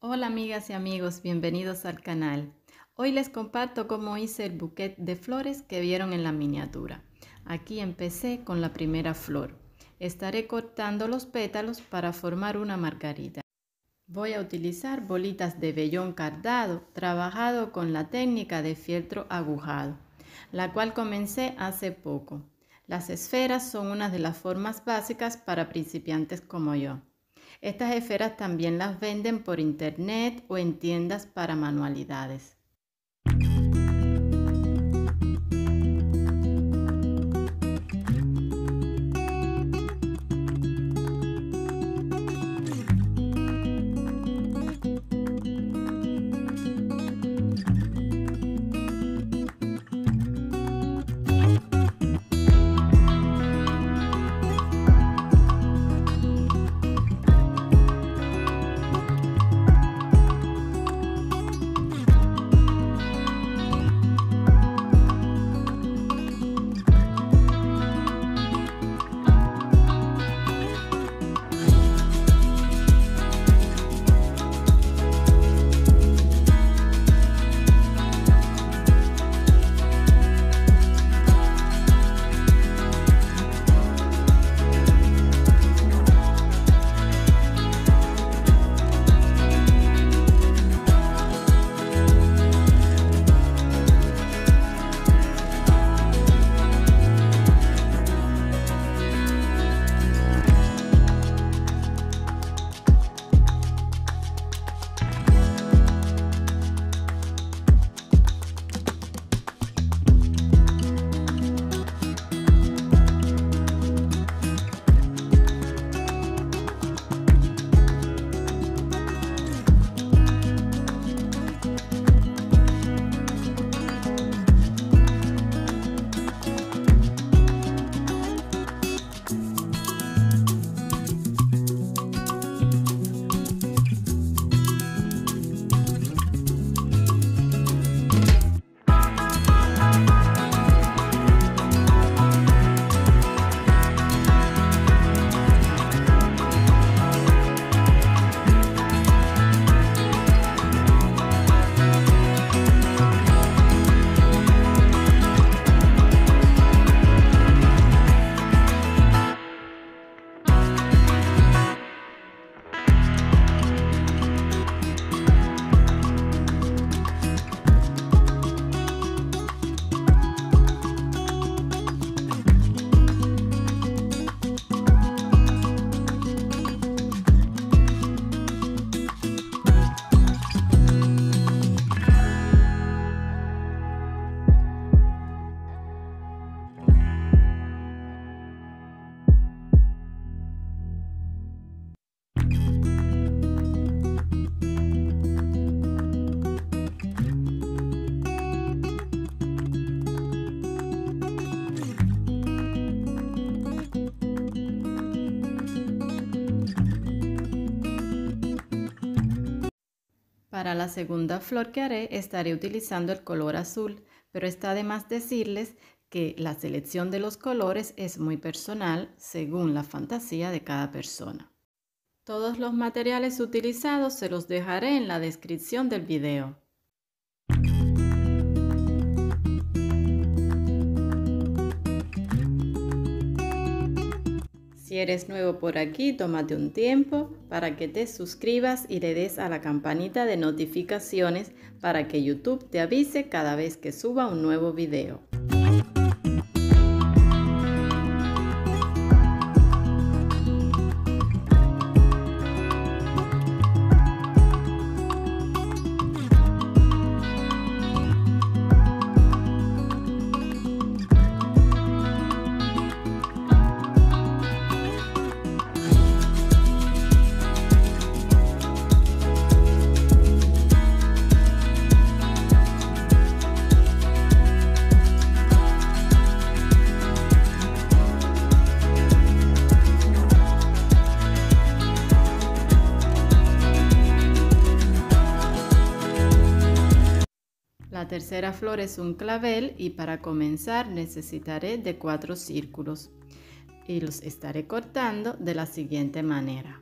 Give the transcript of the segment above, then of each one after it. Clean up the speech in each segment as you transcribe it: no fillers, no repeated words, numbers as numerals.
Hola amigas y amigos, bienvenidos al canal. Hoy les comparto cómo hice el bouquet de flores que vieron en la miniatura. Aquí empecé con la primera flor. Estaré cortando los pétalos para formar una margarita. Voy a utilizar bolitas de vellón cardado trabajado con la técnica de fieltro agujado, la cual comencé hace poco. Las esferas son una de las formas básicas para principiantes como yo. Estas esferas también las venden por internet o en tiendas para manualidades. Para la segunda flor que haré estaré utilizando el color azul, pero está de más decirles que la selección de los colores es muy personal según la fantasía de cada persona. Todos los materiales utilizados se los dejaré en la descripción del video. Si eres nuevo por aquí, tómate un tiempo para que te suscribas y le des a la campanita de notificaciones para que YouTube te avise cada vez que suba un nuevo video. La tercera flor es un clavel y para comenzar necesitaré de 4 círculos y los estaré cortando de la siguiente manera.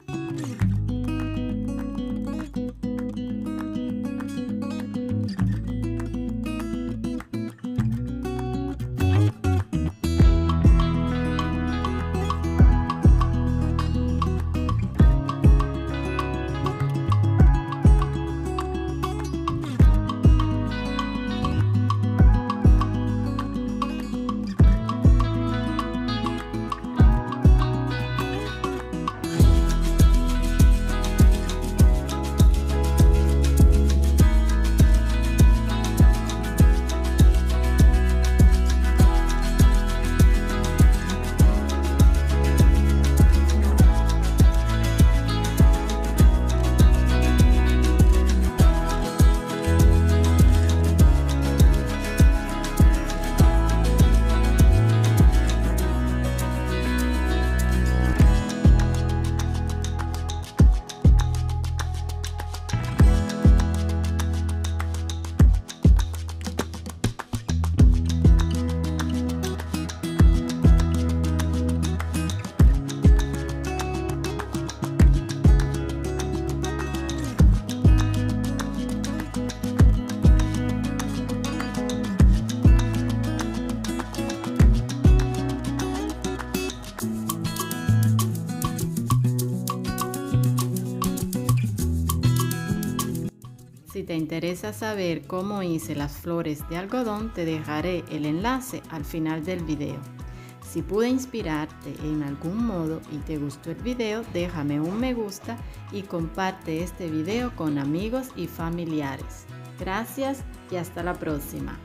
Si te interesa saber cómo hice las flores de algodón, te dejaré el enlace al final del video. Si pude inspirarte en algún modo y te gustó el video, déjame un me gusta y comparte este video con amigos y familiares. Gracias y hasta la próxima.